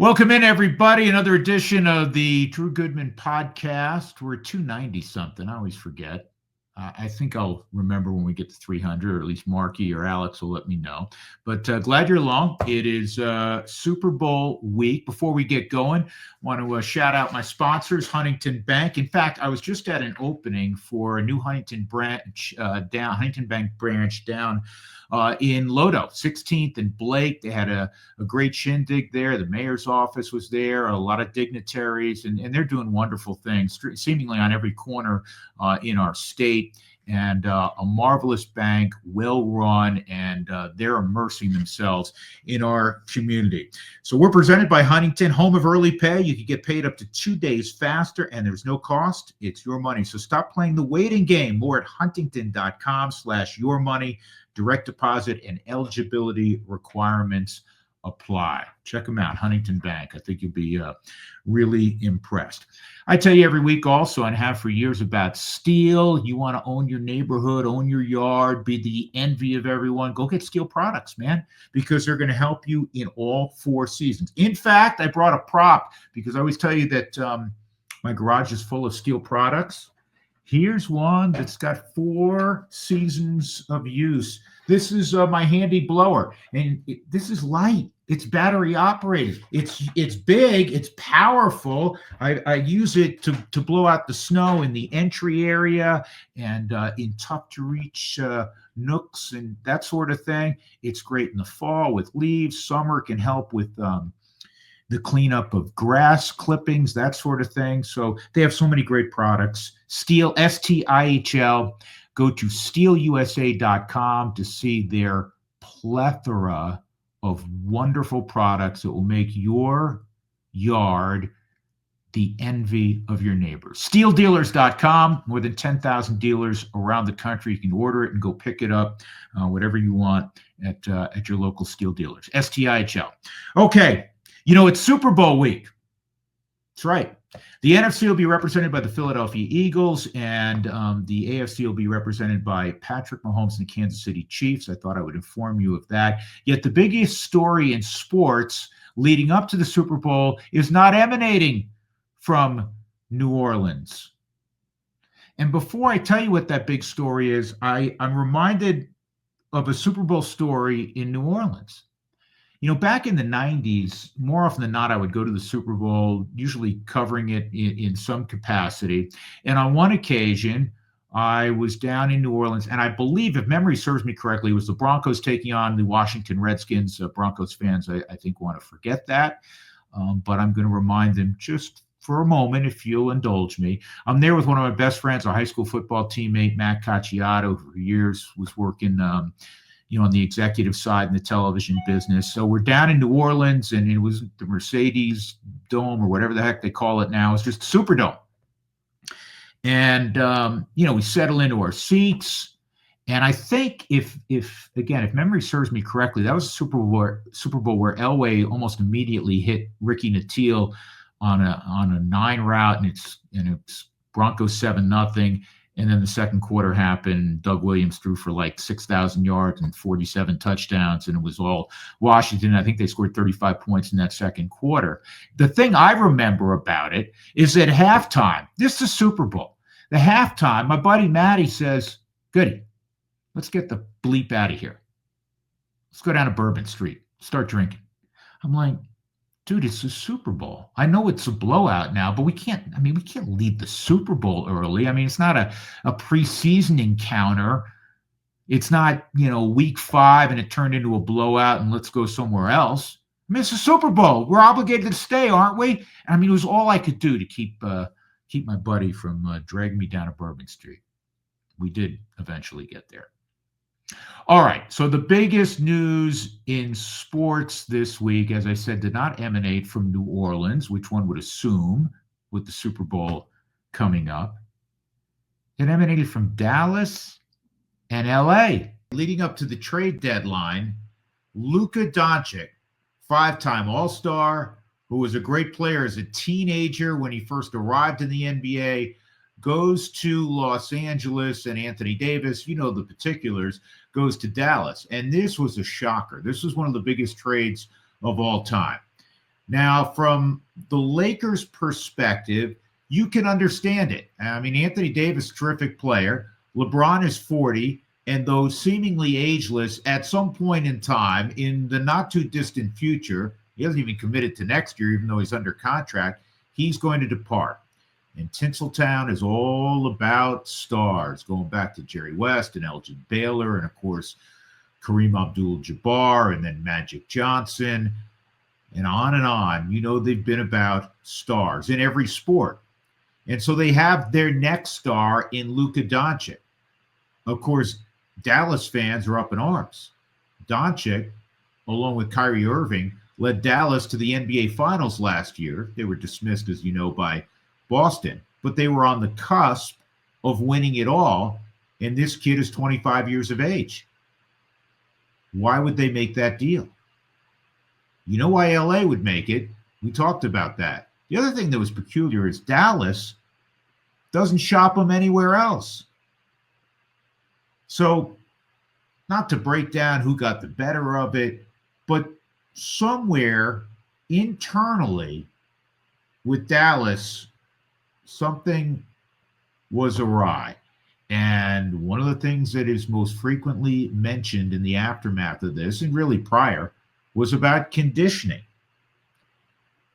Welcome in, everybody. Another edition of the Drew Goodman podcast. We're at 290 something. I always forget. I think I'll remember when we get to 300, or at least Marky or Alex will let me know. But glad you're along. It is Super Bowl week. Before we get going, I want to shout out my sponsors, Huntington Bank. In fact, I was just at an opening for a new Huntington Bank branch down in Lodo, 16th and Blake. They had a great shindig there. The mayor's office was there, a lot of dignitaries, and they're doing wonderful things, seemingly on every corner in our state. And a marvelous bank, well run, and they're immersing themselves in our community. So we're presented by Huntington, home of early pay. You can get paid up to 2 days faster, and there's no cost. It's your money. So stop playing the waiting game. More at huntington.com/yourmoney. Direct deposit and eligibility requirements apply. Check them out, Huntington Bank. I think you'll be really impressed. I tell you every week also, and have for years, about steel. You want to own your neighborhood, own your yard, be the envy of everyone. Go get Steel products, man, because they're going to help you in all 4 seasons. In fact, I brought a prop because I always tell you that my garage is full of Steel products. Here's one that's got 4 seasons of use. This is my handy blower, and this is light. It's battery operated. It's big. It's powerful. I use it to blow out the snow in the entry area and in tough to reach nooks and that sort of thing. It's great in the fall with leaves. Summer can help with the cleanup of grass clippings, that sort of thing. So they have so many great products. Steel, STIHL. Go to steelusa.com to see their plethora of wonderful products that will make your yard the envy of your neighbors. Steeldealers.com, more than 10,000 dealers around the country. You can order it and go pick it up, whatever you want at your local Steel dealers. STIHL. Okay. You know, it's Super Bowl week. That's right. The NFC will be represented by the Philadelphia Eagles, and the AFC will be represented by Patrick Mahomes and the Kansas City Chiefs. I thought I would inform you of that. Yet the biggest story in sports leading up to the Super Bowl is not emanating from New Orleans. And before I tell you what that big story is, I'm reminded of a Super Bowl story in New Orleans. You know, back in the 90s, more often than not, I would go to the Super Bowl, usually covering it in some capacity. And on one occasion, I was down in New Orleans, and I believe, if memory serves me correctly, it was the Broncos taking on the Washington Redskins. Broncos fans, I think, want to forget that. But I'm going to remind them just for a moment, if you'll indulge me. I'm there with one of my best friends, a high school football teammate, Matt Cacciato, who for years was working on the executive side in the television business. So we're down in New Orleans, and it was the Mercedes Dome, or whatever the heck they call it now. It's just Superdome. And, we settle into our seats. And I think if memory serves me correctly, that was a Super Bowl where Elway almost immediately hit Ricky Nattiel on a 9 route, and it's Broncos 7-0. And then the second quarter happened. Doug Williams threw for like 6,000 yards and 47 touchdowns, and it was all Washington. I think they scored 35 points in that second quarter. The thing I remember about it is at halftime, this is Super Bowl. The halftime, my buddy Matty says, "Goody, let's get the bleep out of here. Let's go down to Bourbon Street, start drinking." I'm like, dude, it's the Super Bowl. I know it's a blowout now, but we can't leave the Super Bowl early. I mean, it's not a preseason encounter. It's not, week 5 and it turned into a blowout and let's go somewhere else. I mean, it's a Super Bowl. We're obligated to stay, aren't we? I mean, it was all I could do to keep my buddy from dragging me down to Bourbon Street. We did eventually get there. All right, so the biggest news in sports this week, as I said, did not emanate from New Orleans, which one would assume with the Super Bowl coming up. It emanated from Dallas and LA. Leading up to the trade deadline, Luka Doncic, 5-time All-Star, who was a great player as a teenager when he first arrived in the NBA, goes to Los Angeles, and Anthony Davis, the particulars, goes to Dallas. And this was a shocker. This was one of the biggest trades of all time. Now, from the Lakers' perspective, you can understand it. I mean, Anthony Davis, terrific player. LeBron is 40, and though seemingly ageless, at some point in time, in the not too distant future, he hasn't even committed to next year, even though he's under contract, he's going to depart. And Tinseltown is all about stars, going back to Jerry West and Elgin Baylor, and of course, Kareem Abdul-Jabbar, and then Magic Johnson, and on and on. You know, they've been about stars in every sport. And so they have their next star in Luka Doncic. Of course, Dallas fans are up in arms. Doncic, along with Kyrie Irving, led Dallas to the NBA Finals last year. They were dismissed, as you know, by Boston, but they were on the cusp of winning it all, and this kid is 25 years of age. Why would they make that deal? You know why LA would make it. We talked about that. The other thing that was peculiar is Dallas doesn't shop him anywhere else. So, not to break down who got the better of it, but somewhere internally with Dallas, something was awry. And one of the things that is most frequently mentioned in the aftermath of this, and really prior, was about conditioning.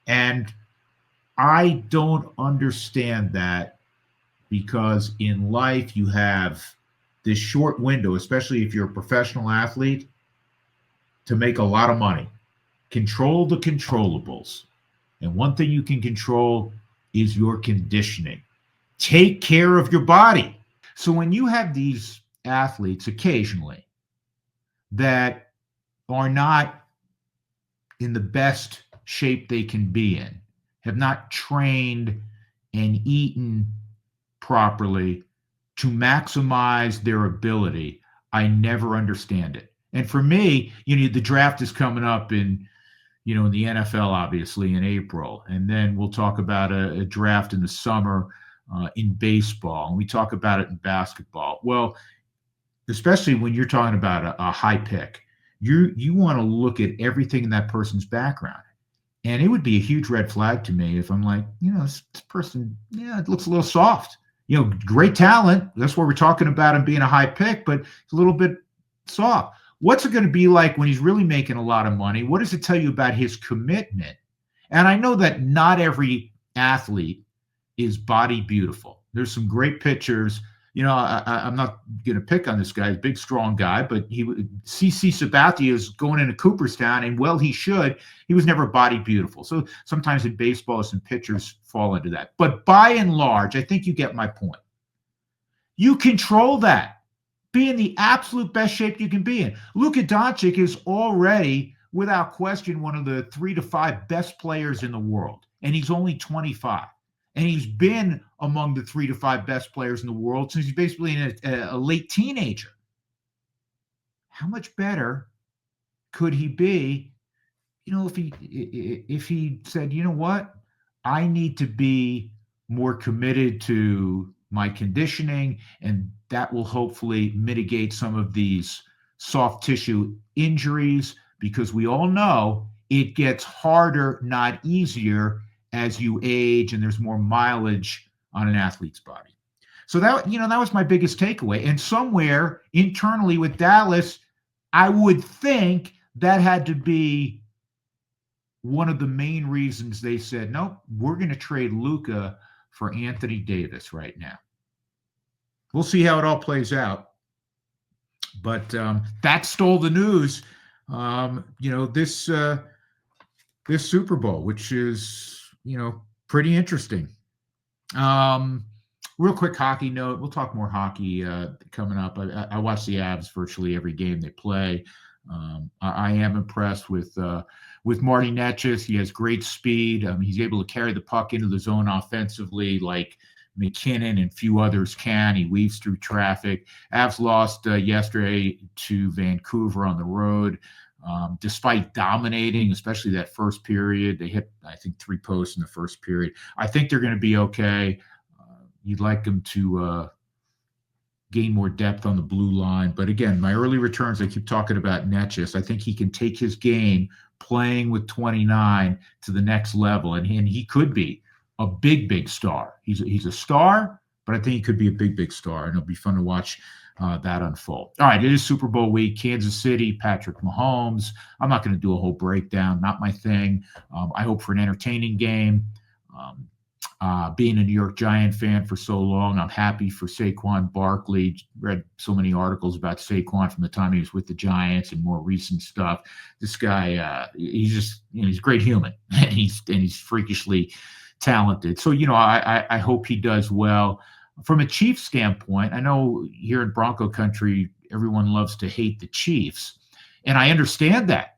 And I don't understand that, because in life you have this short window, especially if you're a professional athlete, to make a lot of money. Control the controllables. And one thing you can control is your conditioning. Take care of your body. So when you have these athletes occasionally that are not in the best shape they can be in, have not trained and eaten properly to maximize their ability, I never understand it. And for me, the draft is coming up in the NFL, obviously, in April. And then we'll talk about a draft in the summer in baseball. And we talk about it in basketball. Well, especially when you're talking about a high pick, you want to look at everything in that person's background. And it would be a huge red flag to me if I'm like, this person, it looks a little soft. Great talent. That's what we're talking about him being a high pick, but it's a little bit soft. What's it going to be like when he's really making a lot of money? What does it tell you about his commitment? And I know that not every athlete is body beautiful. There's some great pictures. I'm not going to pick on this guy. He's a big, strong guy, but CC Sabathia is going into Cooperstown, and well, he should. He was never body beautiful. So sometimes in baseball, some pitchers fall into that. But by and large, I think you get my point. You control that. Be in the absolute best shape you can be in. Luka Doncic is already, without question, one of the 3 to 5 best players in the world, and he's only 25. And he's been among the 3 to 5 best players in the world since he's basically a late teenager. How much better could he be, if he said, you know what, I need to be more committed to my conditioning, and that will hopefully mitigate some of these soft tissue injuries, because we all know it gets harder, not easier, as you age and there's more mileage on an athlete's body. So that was my biggest takeaway. And somewhere internally with Dallas, I would think that had to be one of the main reasons they said, nope, we're going to trade Luka for Anthony Davis right now. We'll see how it all plays out. But that stole the news, this Super Bowl, which is, pretty interesting. Real quick hockey note. We'll talk more hockey coming up. I watch the Avs virtually every game they play. I am impressed with Marty Netchis. He has great speed. He's able to carry the puck into the zone offensively like McKinnon and few others can. He weaves through traffic. Avs lost yesterday to Vancouver on the road. Despite dominating, especially that first period, they hit, I think, 3 posts in the first period. I think they're going to be okay. You'd like them to gain more depth on the blue line. But again, my early returns, I keep talking about Netchus. I think he can take his game playing with 29 to the next level, and he could be a big star. He's a star, but I think he could be a big star, and it'll be fun to watch that unfold. All right, it is Super Bowl week. Kansas City, Patrick Mahomes. I'm not going to do a whole breakdown. Not my thing. I hope for an entertaining game. Being a New York Giant fan for so long, I'm happy for Saquon Barkley. Read so many articles about Saquon from the time he was with the Giants and more recent stuff. This guy, he's just, he's a great human, and he's freakishly talented. So, I hope he does well. From a Chiefs standpoint, I know here in Bronco country, everyone loves to hate the Chiefs, and I understand that.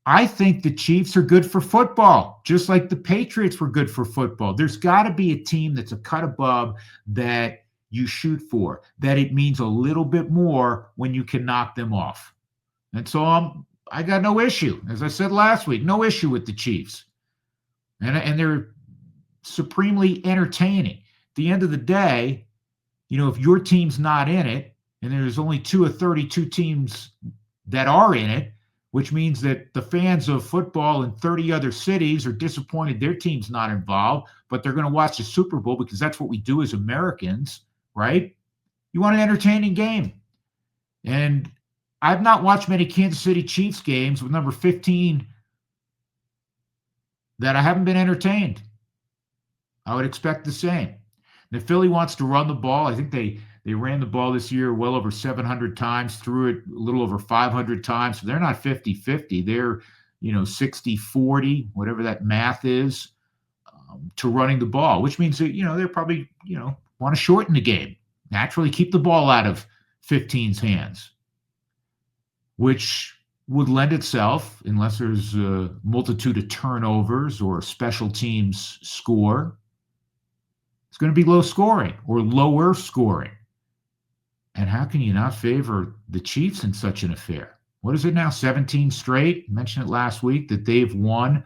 I think the Chiefs are good for football, just like the Patriots were good for football. There's got to be a team that's a cut above that you shoot for, that it means a little bit more when you can knock them off. And so I got no issue. As I said last week, no issue with the Chiefs. And they're supremely entertaining. At the end of the day, if your team's not in it, and there's only 2 of 32 teams that are in it, which means that the fans of football in 30 other cities are disappointed their team's not involved, but they're going to watch the Super Bowl because that's what we do as Americans, right? You want an entertaining game. And I've not watched many Kansas City Chiefs games with number 15 that I haven't been entertained. I would expect the same. And if Philly wants to run the ball, I think they ran the ball this year well over 700 times, threw it a little over 500 times. So they're not 50-50. They're, 60-40, whatever that math is, to running the ball, which means that, they're probably, want to shorten the game. Naturally keep the ball out of 15's hands, which would lend itself, unless there's a multitude of turnovers or special teams score, it's going to be low scoring or lower scoring. And how can you not favor the Chiefs in such an affair? What is it now, 17 straight? I mentioned it last week that they've won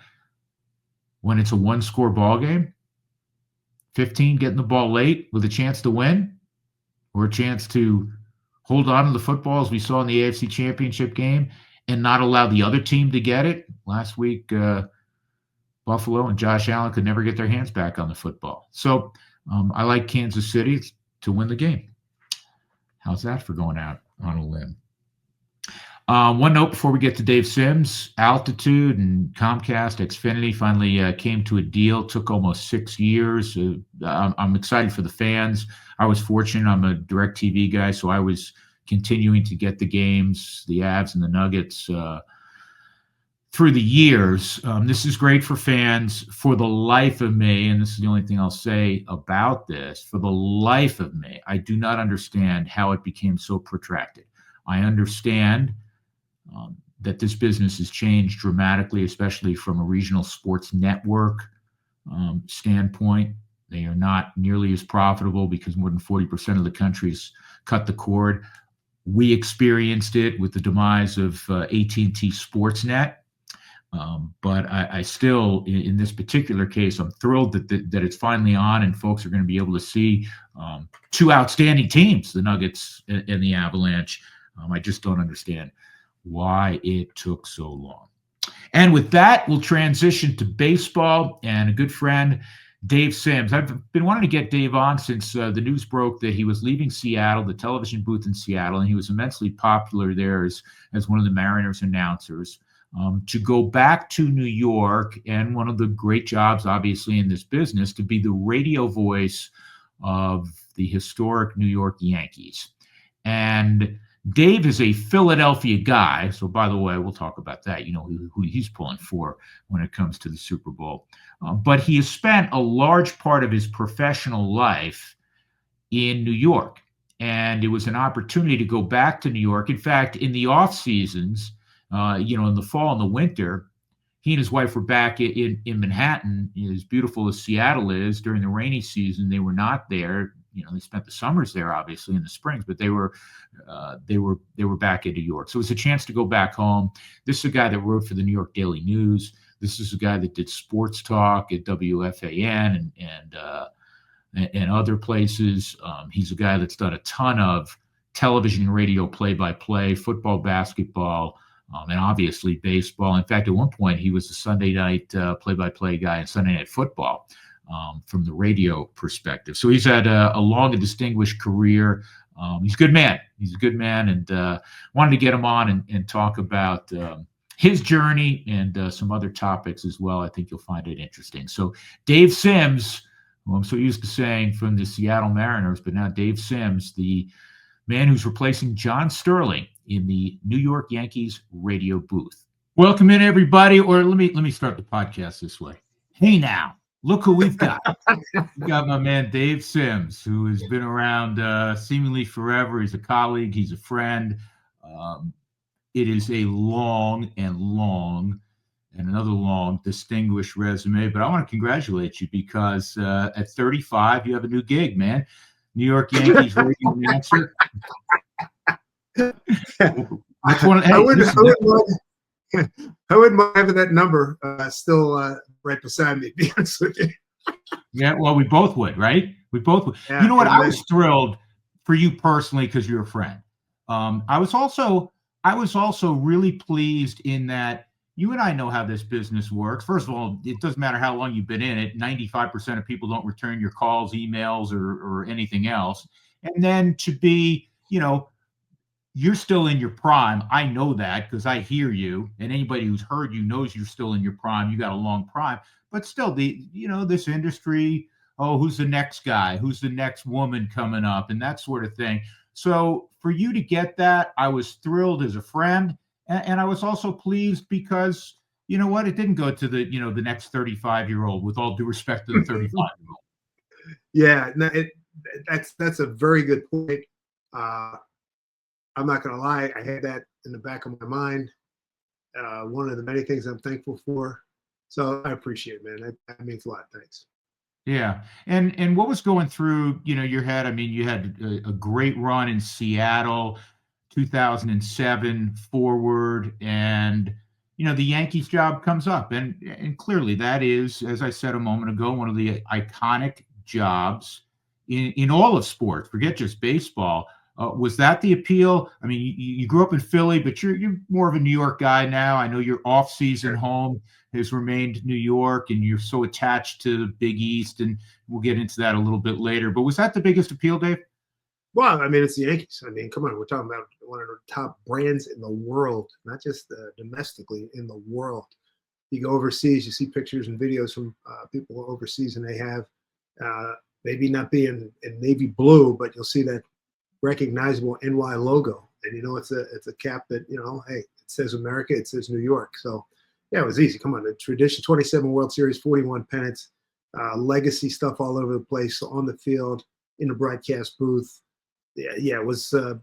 when it's a one-score ball game. 15 getting the ball late with a chance to win, or a chance to hold on to the football as we saw in the AFC Championship game and not allow the other team to get it. Last week, Buffalo and Josh Allen could never get their hands back on the football. So I like Kansas City to win the game. How's that for going out on a limb? One note before we get to Dave Sims. Altitude and Comcast Xfinity finally came to a deal. Took almost 6 years. I'm excited for the fans. I was fortunate. I'm a DirecTV guy, so I was continuing to get the games, the Avs and the Nuggets, through the years. This is great for fans. For the life of me, and this is the only thing I'll say about this, for the life of me, I do not understand how it became so protracted. I understand that this business has changed dramatically, especially from a regional sports network standpoint. They are not nearly as profitable because more than 40% of the country's cut the cord. We experienced it with the demise of AT&T Sportsnet. But I still, in this particular case, I'm thrilled that it's finally on and folks are going to be able to see two outstanding teams, the Nuggets and the Avalanche. I just don't understand why it took so long. And with that, we'll transition to baseball and a good friend, Dave Sims. I've been wanting to get Dave on since the news broke that he was leaving Seattle, the television booth in Seattle, and he was immensely popular there as one of the Mariners announcers. To go back to New York, and one of the great jobs, obviously, in this business, to be the radio voice of the historic New York Yankees. And Dave is a Philadelphia guy. So, by the way, we'll talk about that, who he's pulling for when it comes to the Super Bowl. But he has spent a large part of his professional life in New York. And it was an opportunity to go back to New York. In fact, in the off seasons, in the fall and the winter, he and his wife were back in Manhattan. As beautiful as Seattle is, during the rainy season, they were not there. They spent the summers there, obviously, in the springs, but they were back in New York. So it was a chance to go back home. This is a guy that wrote for the New York Daily News. This is a guy that did sports talk at WFAN and and other places. He's a guy that's done a ton of television and radio play-by-play, football, basketball, and obviously baseball. In fact, at one point, he was the Sunday night play-by-play guy in Sunday Night Football from the radio perspective. So he's had a long and distinguished career. He's a good man. He's a good man, and wanted to get him on and talk about his journey and some other topics as well. I think you'll find it interesting. So Dave Sims, who I'm so used to saying from the Seattle Mariners, but now Dave Sims, the man who's replacing John Sterling in the New York Yankees radio booth. Welcome in, everybody. Or let me start the podcast this way. Hey now, look who we've got. We got my man Dave Sims, who has been around seemingly forever. He's a colleague. He's a friend. It is a long and another long, distinguished resume. But I want to congratulate you because at 35, you have a new gig, man. New York Yankees radio announcer. I wouldn't mind having that number still right beside me, to be honest with you. Yeah, well, we both would, right? We both would. Yeah, you know what? I was thrilled for you personally because you're a friend. I was also really pleased in that you and I know how this business works. First of all, it doesn't matter how long you've been in it. 95% of people don't return your calls, emails, or anything else. And then to be, you're still in your prime. I know that because I hear you, and anybody who's heard you knows you're still in your prime. You got a long prime, but still, this industry. Oh, who's the next guy? Who's the next woman coming up, and that sort of thing. So for you to get that, I was thrilled as a friend, and I was also pleased because you know what? It didn't go to the the next 35-year-old. With all due respect to the 35-year-old. Yeah, no, that's a very good point. I'm not going to lie. I had that in the back of my mind. One of the many things I'm thankful for. So I appreciate it, man. That means a lot. Thanks. Yeah. And what was going through, your head? I mean, you had a great run in Seattle, 2007 forward, and, the Yankees job comes up. And clearly that is, as I said a moment ago, one of the iconic jobs in all of sports. Forget just baseball. Was that the appeal? I mean, you grew up in Philly, but you're more of a New York guy now. I know your off-season home has remained New York, and you're so attached to the Big East, and we'll get into that a little bit later. But was that the biggest appeal, Dave? Well, I mean, it's the Yankees. I mean, come on, we're talking about one of the top brands in the world, not just domestically, in the world. You go overseas, you see pictures and videos from people overseas, and they have maybe not being in navy blue, but you'll see that recognizable NY logo, and it's a cap that hey, it says America, it says New York. So yeah, it was easy. Come on, the tradition, 27 World Series, 41 pennants, legacy stuff all over the place, on the field, in the broadcast booth. Yeah, it was. I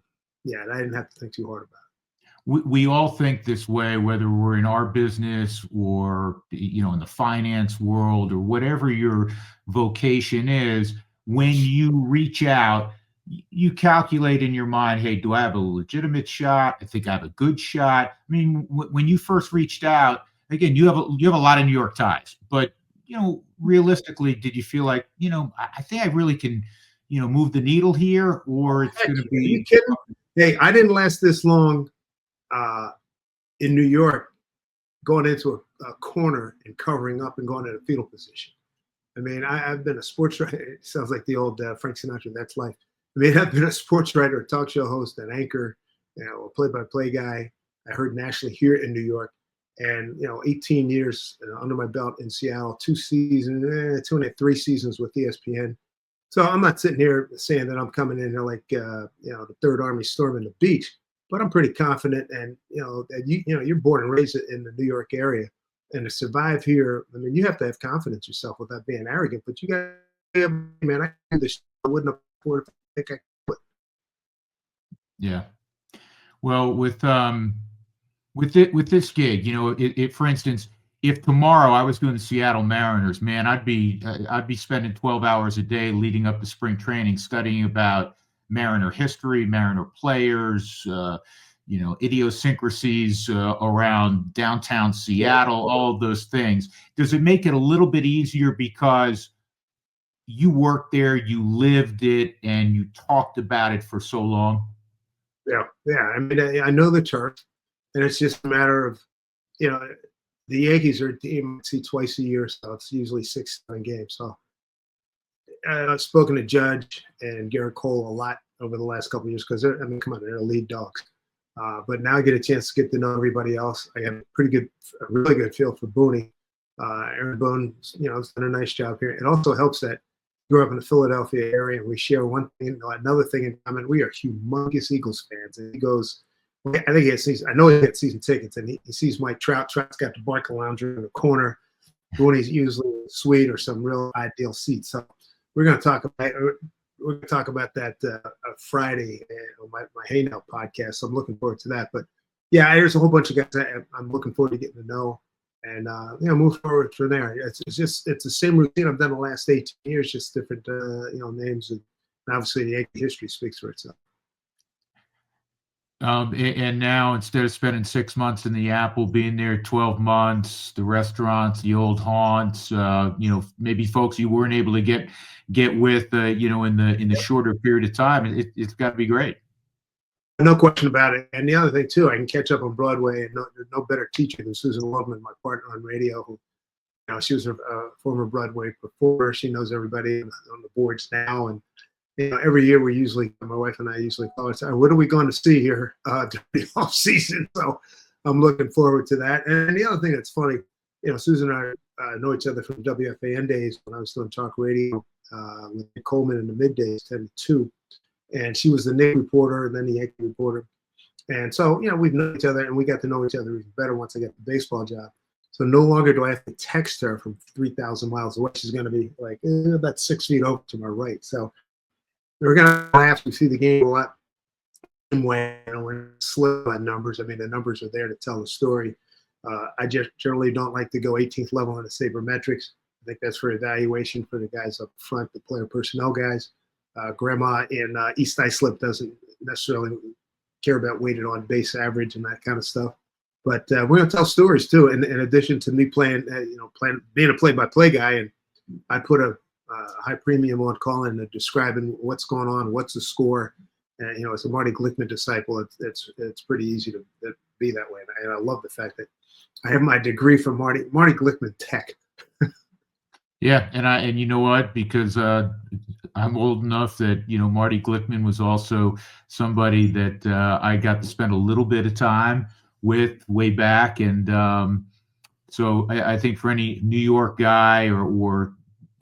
didn't have to think too hard about it. We all think this way, whether we're in our business or in the finance world or whatever your vocation is. When you reach out, you calculate in your mind, hey, do I have a legitimate shot? I think I have a good shot. I mean, when you first reached out, again, you have a lot of New York ties, but realistically, did you feel like, I think I really can, move the needle here, or it's going to be? Are you kidding? Hey, I didn't last this long in New York, going into a corner and covering up and going to the fetal position. I mean, I've been a sports writer. It sounds like the old Frank Sinatra. That's life. I mean, I've been a sports writer, a talk show host, an anchor, a play-by-play guy. I heard nationally here in New York, and 18 years under my belt in Seattle, 3 seasons with ESPN. So I'm not sitting here saying that I'm coming in here like the Third Army storming the beach, but I'm pretty confident. And that you're born and raised in the New York area, and to survive here, I mean, you have to have confidence in yourself without being arrogant. But you got, man, I do this. I wouldn't afford it. Think I could. Yeah. Well, with this gig, it for instance, if tomorrow I was doing the Seattle Mariners, man, I'd be spending 12 hours a day leading up to spring training studying about Mariner history, Mariner players, idiosyncrasies around downtown Seattle, all of those things. Does it make it a little bit easier because you worked there, you lived it, and you talked about it for so long. Yeah, yeah. I mean, I know the turf, and it's just a matter of, you know, the Yankees are a team I see twice a year, so it's usually 6, 7 games. So I've spoken to Judge and Garrett Cole a lot over the last couple of years because I mean, come on, they're lead dogs. But now I get a chance to get to know everybody else. I have a really good feel for Booney. Aaron Boone, has done a nice job here. It also helps that I grew up in the Philadelphia area, and we share one thing, another thing in common. We are humongous Eagles fans, and he goes. I think he had season. I know he had season tickets, and he sees Mike Trout. Trout's got the Barca Lounger in the corner. Booney's usually in the suite or some real ideal seat. So we're going to talk about that Friday on my Hey Now podcast. So I'm looking forward to that. But yeah, there's a whole bunch of guys I'm looking forward to getting to know, and move forward from there. It's the same routine I've done the last 18 years, just different names, and obviously the Yankee history speaks for itself. And now, instead of spending 6 months in the Apple, being there 12 months, the restaurants, the old haunts, maybe folks you weren't able to get with, in the shorter period of time, it's got to be great. No question about it. And the other thing too, I can catch up on Broadway, and no better teacher than Susan Loveman, my partner on radio, who, she was a former Broadway performer. She knows everybody on the boards now, and every year my wife and I usually call it, what are we going to see here during the off season? So I'm looking forward to that. And the other thing that's funny, Susan and I know each other from WFAN days when I was doing talk radio with Nick Coleman in the middays, 10 to 2. And she was the Knicks reporter and then the Yankee reporter. And so, we've known each other, and we got to know each other even better once I got the baseball job. So no longer do I have to text her from 3,000 miles away. She's going to be like about 6 feet over to my right. So we're going to laugh. We see the game a lot. We're slow on numbers. I mean, the numbers are there to tell the story. I just generally don't like to go 18th level on the sabermetrics. I think that's for evaluation for the guys up front, the player personnel guys. Grandma in East Islip doesn't necessarily care about weighted on base average and that kind of stuff. But we're going to tell stories too. In addition to me playing, being a play-by-play guy, and I put a high premium on calling and describing what's going on, what's the score. And as a Marty Glickman disciple, it's pretty easy to be that way. And I love the fact that I have my degree from Marty Glickman Tech. Yeah, and you know what? Because I'm old enough that Marty Glickman was also somebody that I got to spend a little bit of time with way back, and so I think for any New York guy or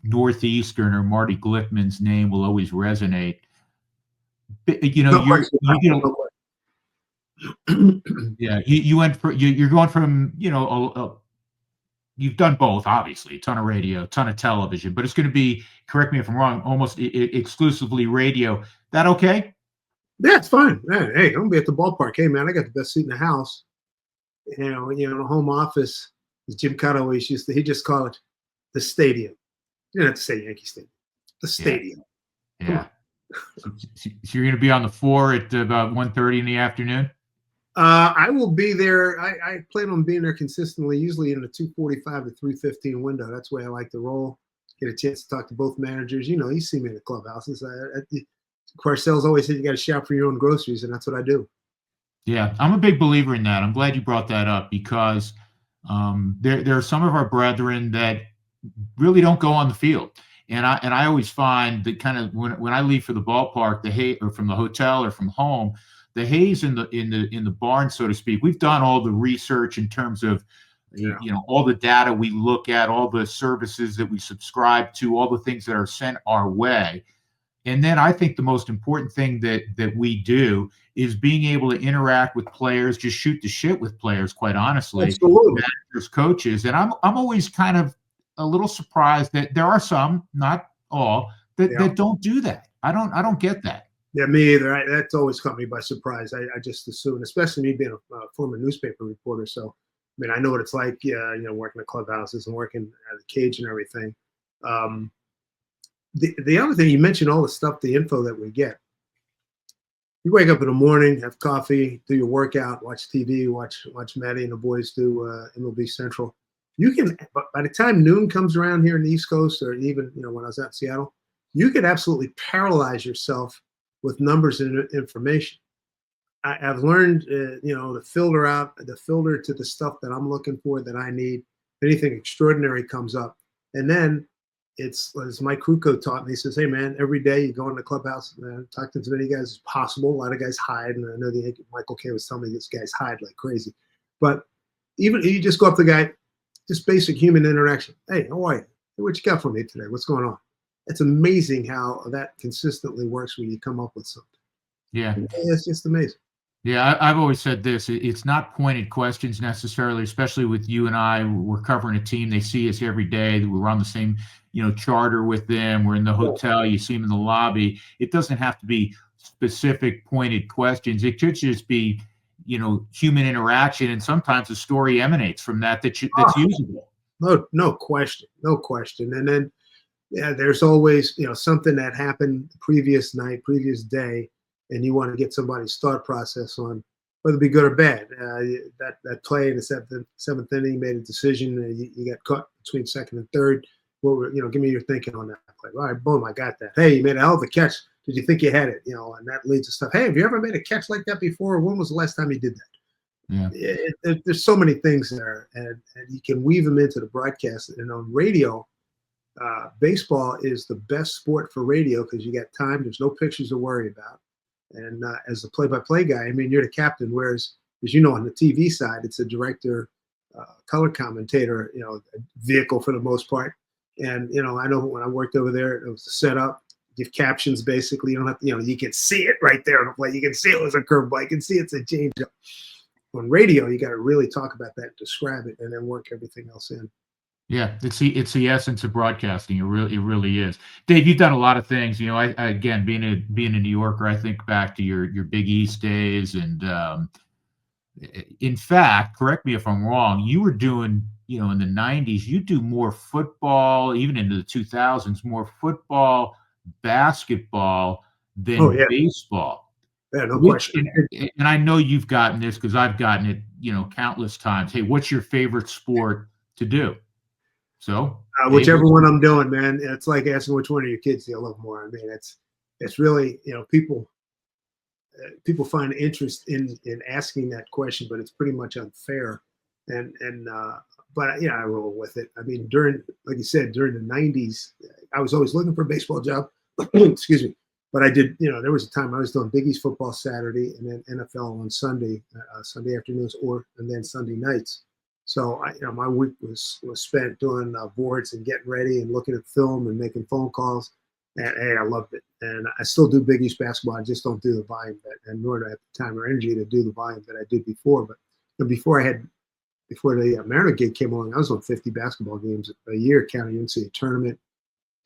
Northeasterner, Marty Glickman's name will always resonate. You went for you're going from you've done both, obviously, a ton of radio, a ton of television, but it's going to be, correct me if I'm wrong, almost exclusively radio. That okay? Yeah, it's fine. Man, hey, don't be at the ballpark. Hey, man, I got the best seat in the house. In the home office, Jim Cotto always he just call it the stadium. You don't have to say Yankee Stadium. The stadium. Yeah. So you're going to be on the floor at about 1:30 in the afternoon? I will be there. I plan on being there consistently, usually in the 2:45 to 3:15 window. That's where I like to roll. Get a chance to talk to both managers. You see me in the clubhouses. Parcells always said you got to shop for your own groceries, and that's what I do. Yeah, I'm a big believer in that. I'm glad you brought that up because there are some of our brethren that really don't go on the field. And I always find that kind of when I leave for the ballpark, or from the hotel or from home, the haze in the barn, so to speak. We've done all the research in terms of all the data we look at, all the services that we subscribe to, all the things that are sent our way. And then I think the most important thing that we do is being able to interact with players, just shoot the shit with players, quite honestly. Absolutely. Managers, coaches. And I'm always kind of a little surprised that there are some, not all, that don't do that. I don't get that. Yeah, me either. That's always caught me by surprise. I just assume, especially me being a former newspaper reporter. So, I mean, I know what it's like, working at clubhouses and working at the cage and everything. The other thing, you mentioned all the stuff, the info that we get. You wake up in the morning, have coffee, do your workout, watch TV, watch Maddie and the boys do MLB Central. You can, but by the time noon comes around here in the East Coast, or even when I was out in Seattle, you could absolutely paralyze yourself with numbers and information. I've learned, to filter to the stuff that I'm looking for, that I need. If anything extraordinary comes up, and then it's as Mike Kruko taught me. He says, "Hey man, every day you go in the clubhouse, man, talk to as many guys as possible. A lot of guys hide, and I know Michael K was telling me this guys hide like crazy, but even you just go up to the guy, just basic human interaction. Hey, how are you? Hey, what you got for me today? What's going on?" It's amazing how that consistently works when you come up with something. Yeah. It's just amazing. Yeah, I've always said this. It's not pointed questions necessarily, especially with you and I. We're covering a team. They see us every day. We're on the same, charter with them. We're in the hotel. You see them in the lobby. It doesn't have to be specific pointed questions. It could just be, human interaction, and sometimes the story emanates from that's usable. No question, no question. And then, there's always something that happened the previous night, previous day, and you want to get somebody's thought process on whether it be good or bad. That play in the seventh inning made a decision. You got caught between second and third. Give me your thinking on that play. All right, boom, I got that. Hey, you made a hell of a catch. Did you think you had it? And that leads to stuff. Hey, have you ever made a catch like that before? When was the last time you did that? Yeah. There's so many things there, and you can weave them into the broadcast. And on radio, baseball is the best sport for radio because you got time. There's no pictures to worry about. And as the play-by-play guy, I mean, you're the captain. Whereas, as you know, on the TV side, it's a director, color commentator, vehicle for the most part. And I know when I worked over there, it was a setup, give captions basically. You don't have to, you can see it right there on the play. You can see it was a curveball. You can see it's a changeup. On radio, you got to really talk about that, describe it, and then work everything else in. Yeah, it's the essence of broadcasting. It really is. Dave, you've done a lot of things. I again, being a New Yorker, I think back to your Big East days, and in fact, correct me if I'm wrong, you were doing, in the 90s, you do more football, even into the 2000s, more football, basketball than baseball. Yeah, no question. And I know you've gotten this because I've gotten it, countless times. Hey, what's your favorite sport to do? So whichever one I'm doing, man. It's like asking which one of your kids do you love more. I mean, it's really, people find interest in asking that question, but it's pretty much unfair. But I roll with it. I mean, like you said, during the 90s, I was always looking for a baseball job. Excuse me. But I did, there was a time I was doing Big East football Saturday and then NFL on Sunday, Sunday afternoons, and then Sunday nights. So my week was spent doing boards and getting ready and looking at film and making phone calls. And hey, I loved it. And I still do Big East basketball. I just don't do the volume and nor do I have the time or energy to do the volume that I did before. But before the Mariner gig came along, I was on 50 basketball games a year, counting NCAA tournament,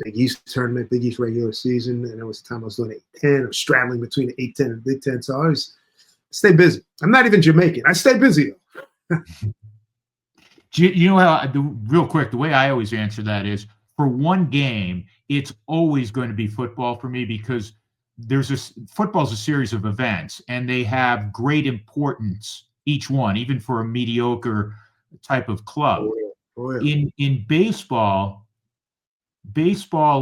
Big East tournament, Big East regular season. And there was a time I was doing 8-10 or straddling between the 8-10 and Big Ten. So I always stay busy. I'm not even Jamaican. I stay busy though. You know how, real quick, the way I always answer that is, for one game, it's always going to be football for me because football's a series of events and they have great importance, each one, even for a mediocre type of club. Oh, yeah. In baseball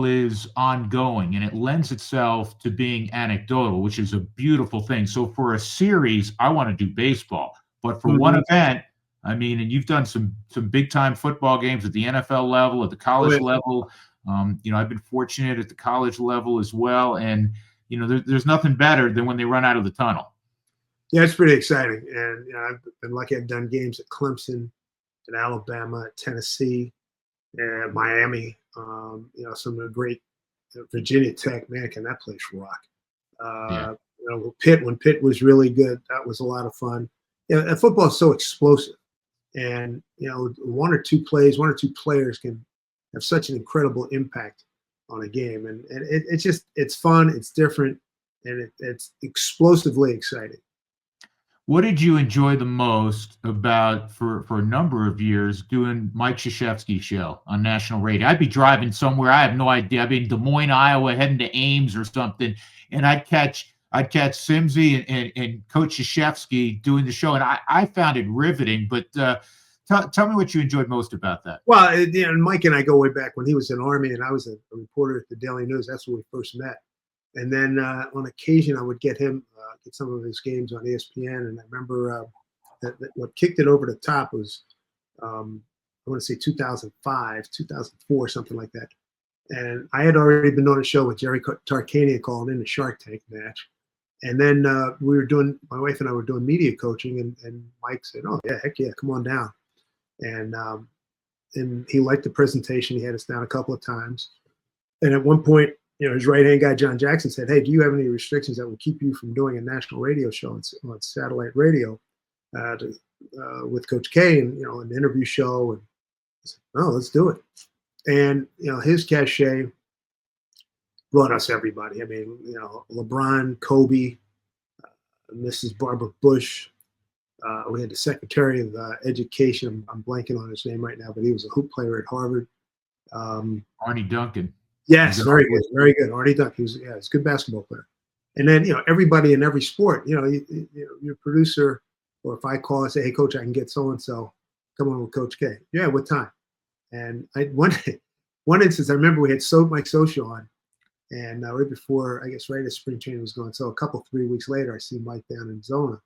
is ongoing and it lends itself to being anecdotal, which is a beautiful thing. So for a series, I want to do baseball, but for one event, I mean, and you've done some big time football games at the NFL level, at the college level. I've been fortunate at the college level as well. And, there's nothing better than when they run out of the tunnel. Yeah, it's pretty exciting. And I've been lucky. I've done games at Clemson, at Alabama, at Tennessee, at Miami. Some of the great Virginia Tech. Man, can that place rock? Pitt, when Pitt was really good, that was a lot of fun. And football is so explosive. And, one or two players can have such an incredible impact on a game. And it's fun, it's different, and it's explosively exciting. What did you enjoy the most about, for a number of years, doing Mike Krzyzewski's show on national radio? I'd be driving somewhere, I have no idea. I'd be in Des Moines, Iowa, heading to Ames or something, and I'd catch Simsy and Coach Krzyzewski doing the show, and I found it riveting. But Tell me what you enjoyed most about that. Well, Mike and I go way back when he was in Army and I was a reporter at the Daily News. That's where we first met. And then on occasion, I would get some of his games on ESPN. And I remember that what kicked it over the top was, I want to say 2005, 2004, something like that. And I had already been on a show with Jerry Tarkanian calling in the Shark Tank match. And then my wife and I were doing media coaching, and Mike said, "Oh yeah, heck yeah, come on down." And he liked the presentation. He had us down a couple of times. And at one point, his right-hand guy, John Jackson, said, "Hey, do you have any restrictions that would keep you from doing a national radio show on satellite radio with Coach K and, an interview show?" And I said, "Oh, let's do it." And, his cachet brought us everybody. I mean, LeBron, Kobe, Mrs. Barbara Bush. We had the Secretary of Education. I'm blanking on his name right now, but he was a hoop player at Harvard. Arnie Duncan. Yes, very good, very good. Arnie Duncan. He's a good basketball player. And then, everybody in every sport, your producer, or if I call and say, "Hey, Coach, I can get so-and-so, come on with Coach K." "Yeah, what time?" And one instance, I remember we had Mike Socia on, and right before, I guess, right as spring training was going. So 3 weeks later, I see Mike down in Zona.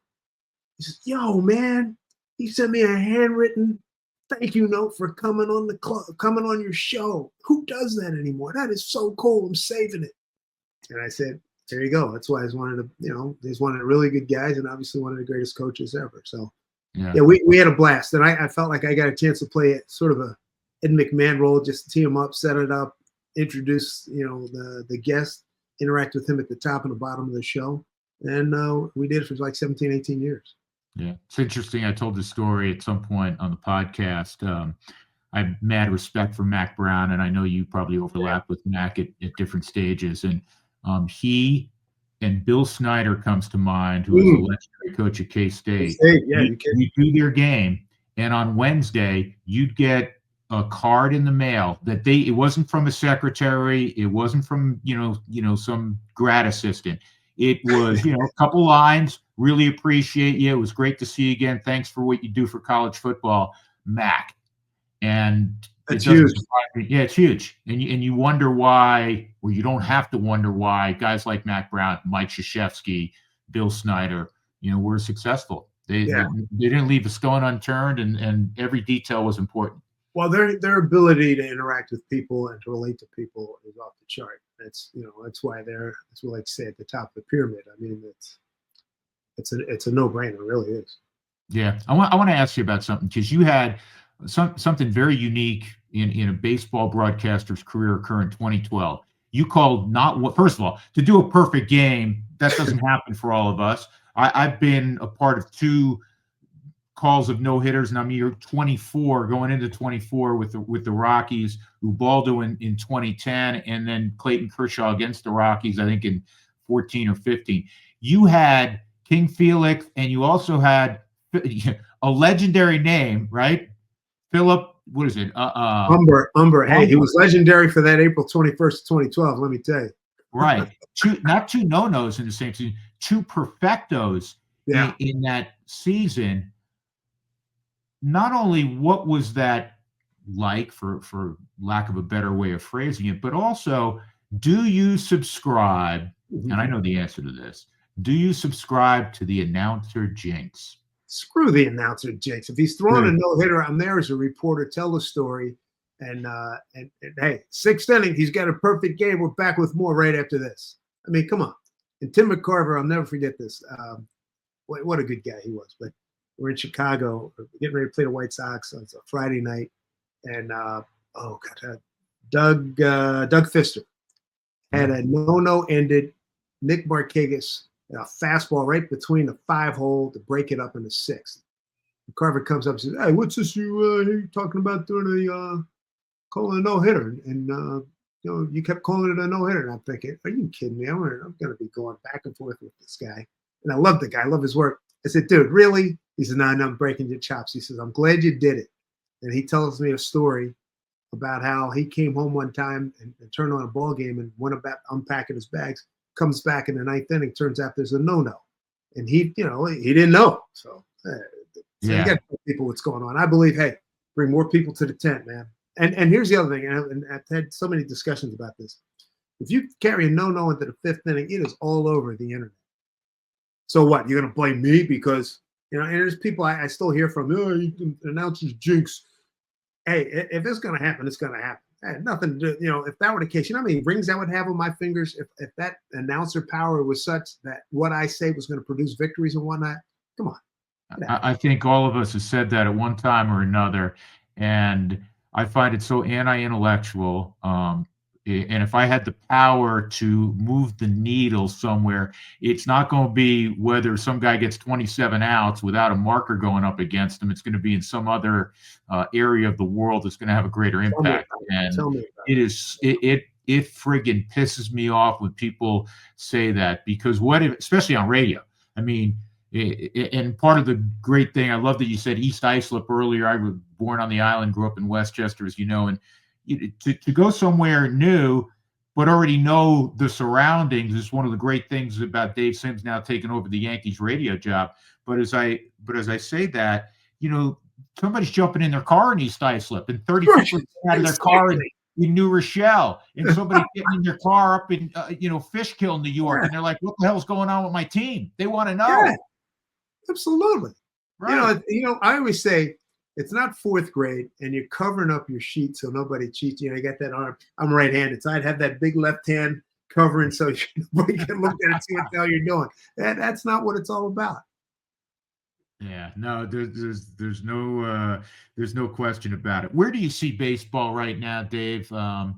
He says, "Yo, man, he sent me a handwritten thank you note for coming on the club, coming on your show. Who does that anymore? That is so cool. I'm saving it." And I said, "There you go. That's why he's one of the, he's one of the really good guys, and obviously one of the greatest coaches ever." So, yeah, we had a blast, and I felt like I got a chance to play sort of a Ed McMahon role, just to tee him up, set it up, introduce the guest, interact with him at the top and the bottom of the show, and we did it for like 17, 18 years. Yeah, it's interesting. I told this story at some point on the podcast. I have mad respect for Mac Brown, and I know you probably overlap with Mac at different stages. And he and Bill Snyder comes to mind, who was a legendary coach at K-State. You do their game, and on Wednesday, you'd get a card in the mail that it wasn't from a secretary, it wasn't from some grad assistant. It was a couple lines. "Really appreciate you. It was great to see you again. Thanks for what you do for college football, Mac." And that's huge. Yeah, it's huge. And you wonder why, or you don't have to wonder why guys like Mac Brown, Mike Krzyzewski, Bill Snyder, were successful. They didn't leave a stone unturned, and every detail was important. Well, their ability to interact with people and to relate to people is off the chart. That's why they're, as we like to say, at the top of the pyramid. I mean, it's a no-brainer. It really is. Yeah, I want to ask you about something, because you had something very unique in a baseball broadcaster's career occur in 2012. You called first of all, to do a perfect game, that doesn't happen for all of us. I've been a part of 2 calls of no hitters, and I'm year 24, going into 24 with the Rockies. Ubaldo in 2010, and then Clayton Kershaw against the Rockies, I think in 14 or 15. You had King Felix, and you also had a legendary name, right? Philip, what is it? Umber. Hey, he was legendary for that April 21st, 2012. Let me tell you. Right. Not 2 no-nos in the same season, 2 perfectos in that season. Not only what was that like, for lack of a better way of phrasing it, but also, do you subscribe, and I know the answer to this, do you subscribe to the announcer jinx? Screw the announcer jinx. If he's throwing a no-hitter, I'm there as a reporter, tell the story. And hey, 6th inning, he's got a perfect game. We're back with more right after this. I mean, come on. And Tim McCarver, I'll never forget this. What a good guy he was. But we're in Chicago, getting ready to play the White Sox. It's a Friday night, and Doug Fister had a no-no ended. Nick Markakis, a fastball right between the 5-hole to break it up in the 6th. Carver comes up and says, "Hey, what's this you talking about doing calling a no-hitter?" And you kept calling it a no-hitter. And I'm thinking, are you kidding me? I'm going to be going back and forth with this guy. And I love the guy. I love his work. I said, "Dude, really?" He said, "No, I'm breaking your chops." He says, "I'm glad you did it." And he tells me a story about how he came home one time and turned on a ball game and went about unpacking his bags, comes back in the 9th inning, turns out there's a no-no. And he didn't know. So you got to tell people what's going on. I believe, hey, Bring more people to the tent, man. And here's the other thing, and I've had so many discussions about this. If you carry a no-no into the fifth inning, it is all over the internet. So what? You're going to blame me because, and there's people I still hear from, oh, you can announcers jinx. Hey, if it's going to happen, it's going to happen. I had nothing to do, if that were the case, you know how many rings I would have on my fingers if that announcer power was such that what I say was going to produce victories and whatnot? Come on. I think all of us have said that at one time or another, and I find it so anti-intellectual. And if I had the power to move the needle somewhere, it's not going to be whether some guy gets 27 outs without a marker going up against him. It's going to be in some other area of the world that's going to have a greater impact. And it friggin' pisses me off when people say that, because what if, especially on radio, I mean, and part of the great thing, I love that you said East Islip earlier. I was born on the island, grew up in Westchester, as you know, and to go somewhere new, but already know the surroundings is one of the great things about Dave Sims now taking over the Yankees radio job. But as I say that, somebody's jumping in their car in East Islip, and 30 people out of their car in New Rochelle, and somebody getting in their car up in Fishkill, New York, and they're like, "What the hell's going on with my team?" They want to know. Yeah. Absolutely. Right. I always say it's not fourth grade and you're covering up your sheet so nobody cheats. You got that arm. I'm right-handed, so I'd have that big left hand covering so nobody can look at it and see what the hell you're doing. That's not what it's all about. Yeah, no, there's no question about it. Where do you see baseball right now, Dave? The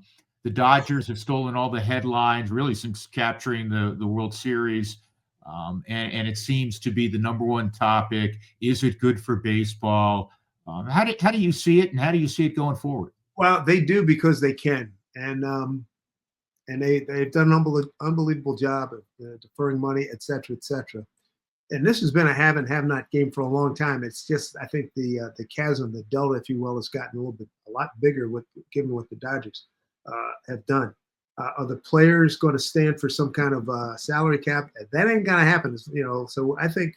Dodgers have stolen all the headlines really since capturing the World Series. And it seems to be the number one topic. Is it good for baseball? How do you see it, and how do you see it going forward? Well, they do because they can, and they've done an unbelievable job of deferring money, et cetera, et cetera. And this has been a have and have not game for a long time. It's just, I think the chasm, the delta, if you will, has gotten a lot bigger given what the Dodgers have done. Are the players going to stand for some kind of salary cap? That ain't going to happen, So I think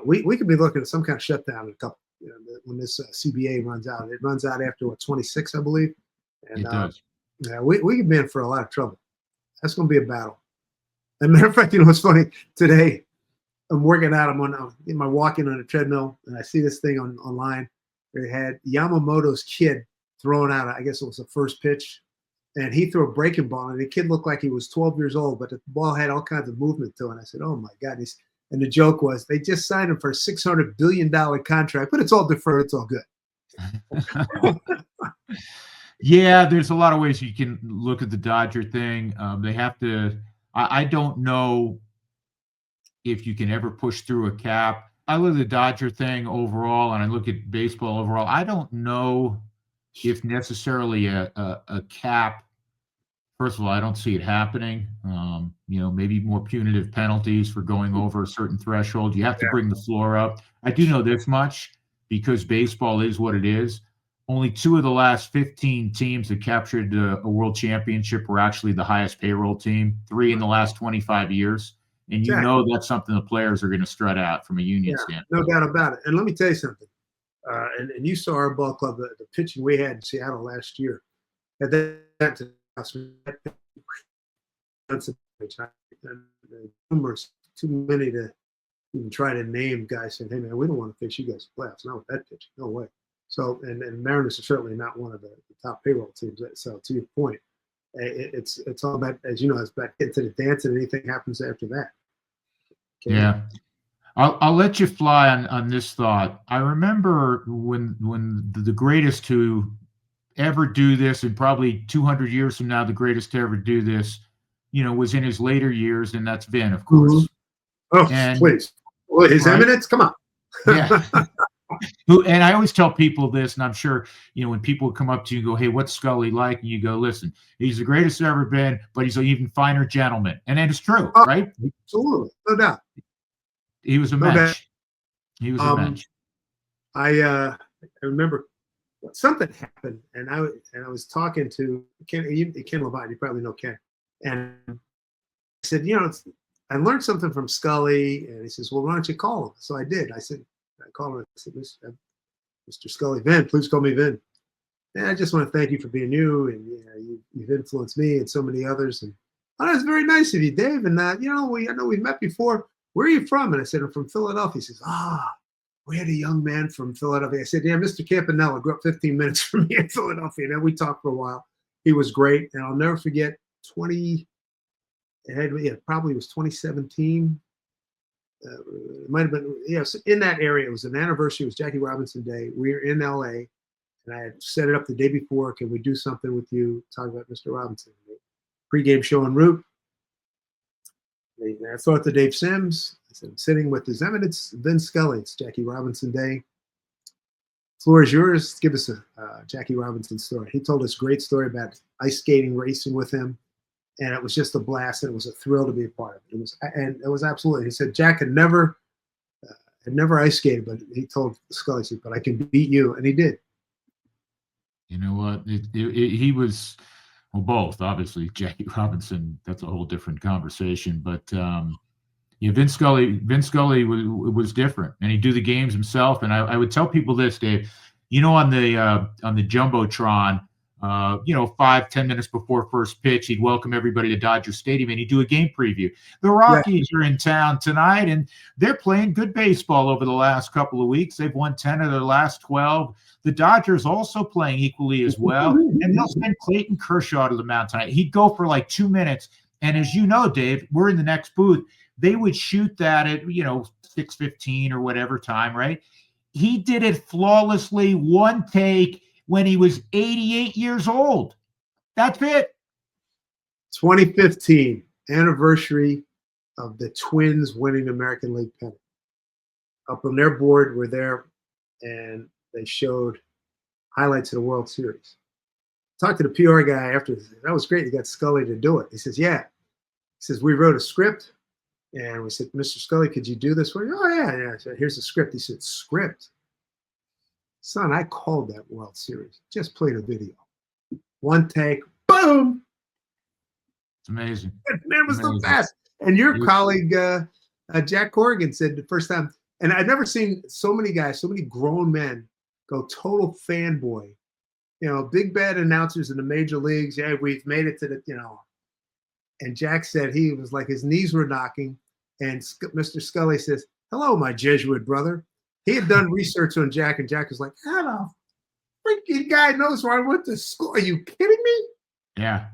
we could be looking at some kind of shutdown in a couple when this CBA runs out. It runs out after 26, I believe. And it does. We could be in for a lot of trouble. That's going to be a battle. As a matter of fact, what's funny today? I'm working out. I'm walking on a treadmill, and I see this thing online. They had Yamamoto's kid throwing out. I guess it was the first pitch. And he threw a breaking ball, and the kid looked like he was 12 years old, but the ball had all kinds of movement to it. And I said, oh, my God. And the joke was they just signed him for a $600 billion contract, but it's all deferred. It's all good. Yeah, there's a lot of ways you can look at the Dodger thing. They have to – I don't know if you can ever push through a cap. I look at the Dodger thing overall, and I look at baseball overall. I don't know if necessarily a cap. First of all, I don't see it happening. Maybe more punitive penalties for going over a certain threshold. You have to bring the floor up. I do know this much, because baseball is what it is. Only 2 of the last 15 teams that captured a world championship were actually the highest payroll team, 3 in the last 25 years. And that's something the players are going to strut out from a union standpoint. No doubt about it. And let me tell you something. And you saw our ball club, the pitching we had in Seattle last year. At that numerous, too many to even try to name guys saying, hey, man, we don't want to face you guys in playoffs. Not with that pitch. No way. So, and Mariners are certainly not one of the top payroll teams. So, to your point, it's all about, as you know, it's about getting to the dance, and anything happens after that. Okay. Yeah. I'll let you fly on this thought. I remember when the greatest to ever do this, and probably 200 years from now, the greatest to ever do this, was in his later years, and that's Vin, of course. Mm-hmm. Oh, please. Well, His Eminence, come on. Yeah. And I always tell people this, and I'm sure, when people come up to you and go, hey, what's Scully like? And you go, listen, he's the greatest there ever been, but he's an even finer gentleman. And that is true, right? Absolutely. No doubt. He was a mensch. He was a mensch. I remember something happened, and I was talking to Ken Levine. You probably know Ken. And I said, I learned something from Scully. And he says, well, why don't you call him? So I did. I called him. I said, Mr. Scully, Vin, please call me Vin. And I just want to thank you for being you, and you've influenced me and so many others. And that's very nice of you, Dave. And I know we've met before. Where are you from? And I said, I'm from Philadelphia. He says, we had a young man from Philadelphia. I said, yeah, Mr. Campanella grew up 15 minutes from me in Philadelphia. And then we talked for a while. He was great, and I'll never forget. Probably was 2017. It might have been, in that area. It was an anniversary. It was Jackie Robinson Day. We were in LA, and I had set it up the day before. Can we do something with you? Talk about Mr. Robinson. Pre-game show en route. And I thought to Dave Sims. I said, I'm sitting with His Eminence Vin Scully. It's Jackie Robinson Day. Floor is yours. Give us a Jackie Robinson story. He told us a great story about ice skating, racing with him. And it was just a blast, and it was a thrill to be a part of it. It was absolutely. He said Jack had never ice skated, but he told Scully, "But I can beat you," and he did. You know what? He was, well, both. Obviously, Jackie Robinson. That's a whole different conversation. But Vin Scully was different, and he'd do the games himself. And I would tell people this, Dave. On the jumbotron. 5-10 minutes before first pitch, he'd welcome everybody to Dodger Stadium and he'd do a game preview. The Rockies are in town tonight, and they're playing good baseball over the last couple of weeks. They've won 10 of their last 12. The Dodgers also playing equally as well, and they'll send Clayton Kershaw to the mound tonight. He'd go for like 2 minutes, and as you know, Dave, we're in the next booth. They would shoot that at 6:15 or whatever time, right? He did it flawlessly, one take, when he was 88 years old. That's it. 2015, anniversary of the Twins winning the American League pennant. Up on their board, we're there, and they showed highlights of the World Series. Talked to the PR guy after. That was great. You got Scully to do it. He says, yeah. He says, we wrote a script, and we said, Mr. Scully, could you do this for you? Oh, yeah. I said, here's the script. He said, script? Son, I called that World Series. Just played a video. One take, boom. It's amazing. Man was so fast. And your colleague, Jack Corrigan, said the first time, and I've never seen so many guys, so many grown men go total fanboy. Big bad announcers in the major leagues. Yeah, we've made it to the, And Jack said he was like his knees were knocking. And Mr. Scully says, hello, my Jesuit brother. He had done research on Jack, and Jack was like, "How the freaking guy knows where I went to school? Are you kidding me?" Yeah,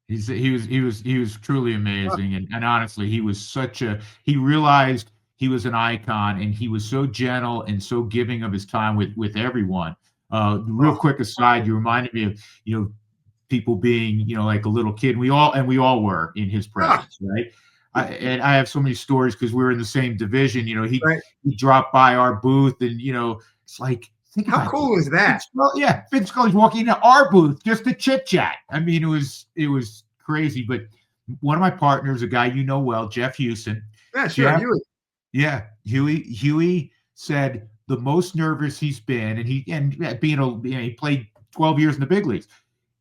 he was truly amazing, and honestly, he realized he was an icon, and he was so gentle and so giving of his time with everyone. Real quick aside, you reminded me of people being like a little kid. We all were in his presence, right? And I have so many stories because we were in the same division. He dropped by our booth, and it's like, think how cool is that? Vin Scully's walking into our booth just to chit chat. I mean, it was crazy. But one of my partners, a guy well, Jeff Houston. Yeah, sure, Huey. Yeah, Huey said the most nervous he's been, and he played 12 years in the big leagues.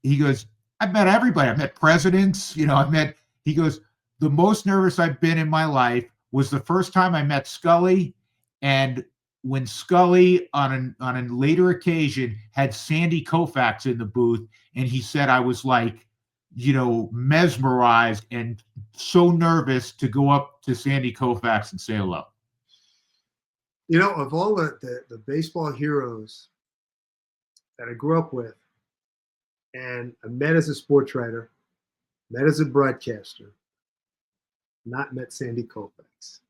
He goes, I've met everybody. I've met presidents. He goes, the most nervous I've been in my life was the first time I met Scully, and when Scully on a later occasion had Sandy Koufax in the booth, and he said I was like, mesmerized and so nervous to go up to Sandy Koufax and say hello. Of all the baseball heroes that I grew up with, and I met as a sports writer, met as a broadcaster, not met Sandy Koufax.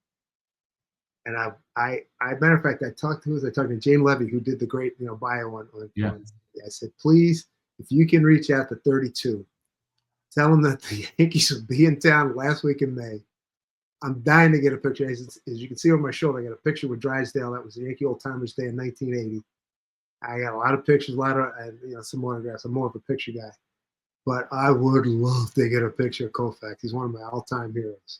And I matter of fact, I talked to Jane Levy, who did the great, bio on. I said, please, if you can reach out to 32, tell them that the Yankees will be in town last week in May. I'm dying to get a picture. As you can see on my shoulder, I got a picture with Drysdale. That was the Yankee Old Timers Day in 1980. I got a lot of pictures, some autographs. I'm more of a picture guy. But I would love to get a picture of Koufax. He's one of my all-time heroes.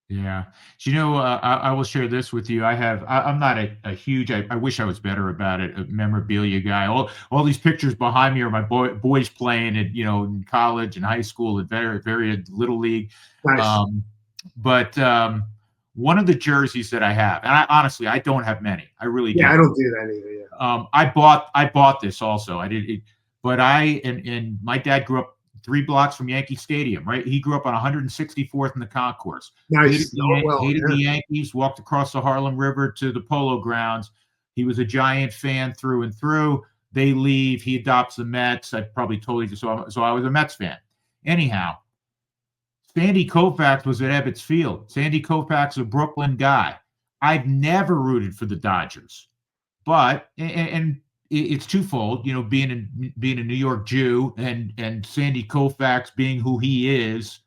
Yeah. I will share this with you. I'm not a huge, I wish I was better about it, a memorabilia guy. All these pictures behind me are my boys playing at, in college and high school at very, very little league. Nice. But one of the jerseys that I have, and honestly, I don't have many. I really Yeah, I don't. don't do that either. Yeah. I bought this also. I did it, but and my dad grew up 3 blocks from Yankee Stadium. Right, he grew up on 164th in the concourse. Hated Nice. Oh, the well, hated the yeah. Yankees. Walked across the Harlem River to the Polo Grounds. He was a Giant fan through and through. They leave. He adopts the Mets. I probably told you so I was a Mets fan. Anyhow, Sandy Koufax was at Ebbets Field. Sandy Koufax is a Brooklyn guy. I've never rooted for the Dodgers, but and it's twofold. You know, being a New York Jew and Sandy Koufax being who he is,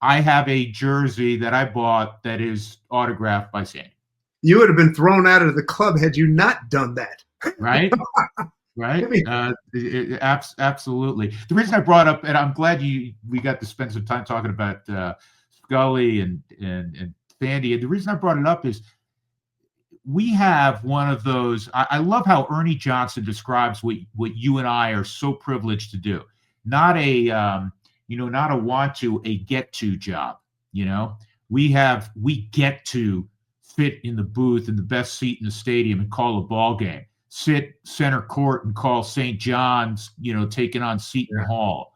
I have a jersey that I bought that is autographed by Sandy. You would have been thrown out of the club had you not done that. Right? I Right? mean, Absolutely. The reason I brought up, and I'm glad we got to spend some time talking about Scully and Sandy. And the reason I brought it up is we have one of those. I love how Ernie Johnson describes what you and I are so privileged to do. Not not a want to, a get to job. You know, we get to sit in the booth in the best seat in the stadium and call a ball game. Sit center court and call St. John's, taking on Seton yeah. Hall.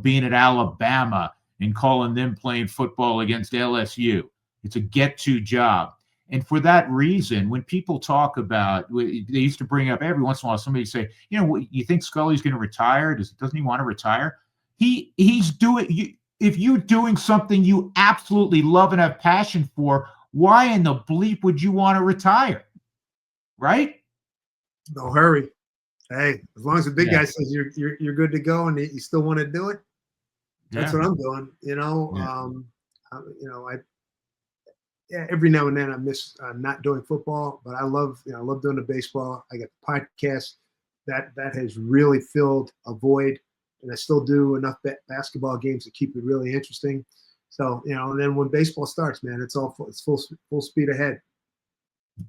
Being at Alabama and calling them playing football against LSU. It's a get to job. And for that reason, when people talk about, they used to bring up every once in a while, somebody say, you think Scully's going to retire? Doesn't he want to retire? He's doing, if you're doing something you absolutely love and have passion for, why in the bleep would you want to retire? Right? No hurry. Hey, as long as the big Yeah. guy says you're good to go and you still want to do it, that's what I'm doing. Every now and then I miss not doing football, but I love doing the baseball. I got the podcast that has really filled a void, and I still do enough basketball games to keep it really interesting. So and then when baseball starts, man, it's full speed ahead.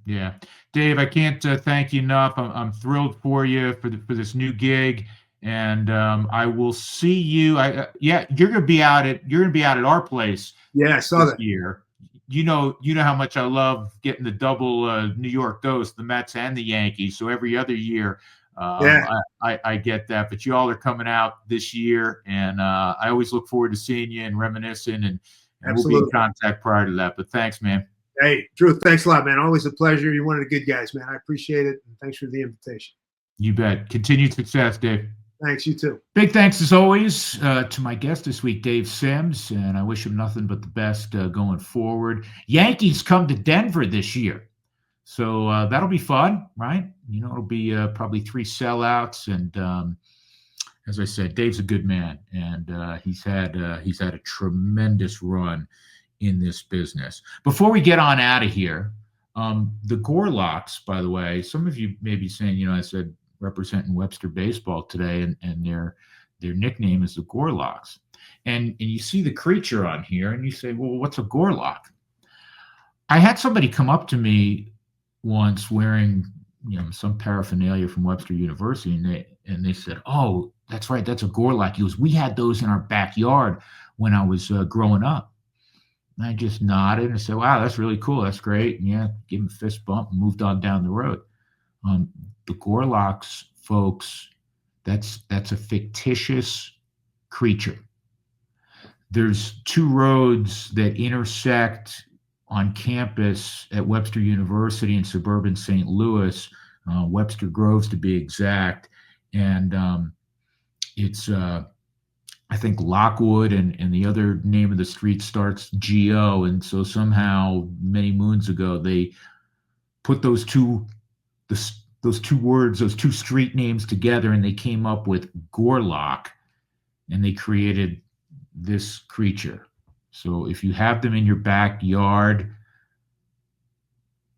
Yeah, Dave, I can't thank you enough. I'm thrilled for you for this new gig, and I will see you. You're gonna be out at our place. Yeah, I saw this that. year. You know how much I love getting the double New York dose, the Mets and the Yankees. So every other year, Yeah, I get that. But you all are coming out this year, and I always look forward to seeing you and reminiscing, and we'll be in absolutely. contact prior to that. But thanks, man. Hey, Drew, thanks a lot, man. Always a pleasure. You're one of the good guys, man. I appreciate it. And thanks for the invitation. You bet. Continued success, Dave. Thanks, you too. Big thanks, as always, to my guest this week, Dave Sims, and I wish him nothing but the best going forward. Yankees come to Denver this year, so that'll be fun, right? It'll be probably 3 sellouts, and as I said, Dave's a good man, and he's had a tremendous run in this business. Before we get on out of here, the Gorlocks, by the way, some of you may be saying, I said representing Webster baseball today, and their nickname is the Gorlocks. And you see the creature on here, and you say, well, what's a Gorlock? I had somebody come up to me once wearing some paraphernalia from Webster University, and they said, oh, that's right, that's a Gorlock. He goes, we had those in our backyard when I was growing up. And I just nodded and said, wow, that's really cool. That's great. And yeah, give him a fist bump and moved on down the road. The Gorlocks, folks, that's a fictitious creature. There's 2 roads that intersect on campus at Webster University in suburban St. Louis, Webster Groves to be exact. And it's I think Lockwood and the other name of the street starts G-O. And so somehow many moons ago, they put those two words, those 2 street names together, and they came up with Gorlock, and they created this creature. So if you have them in your backyard,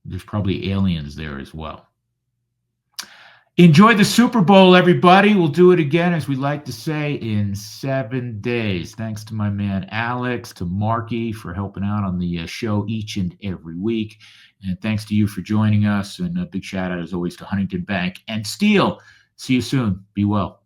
there's probably aliens there as well. Enjoy the Super Bowl, everybody. We'll do it again, as we like to say, in 7 days. Thanks to my man Alex, to Marky for helping out on the show each and every week. And thanks to you for joining us. And a big shout out, as always, to Huntington Bank and Steel. See you soon. Be well.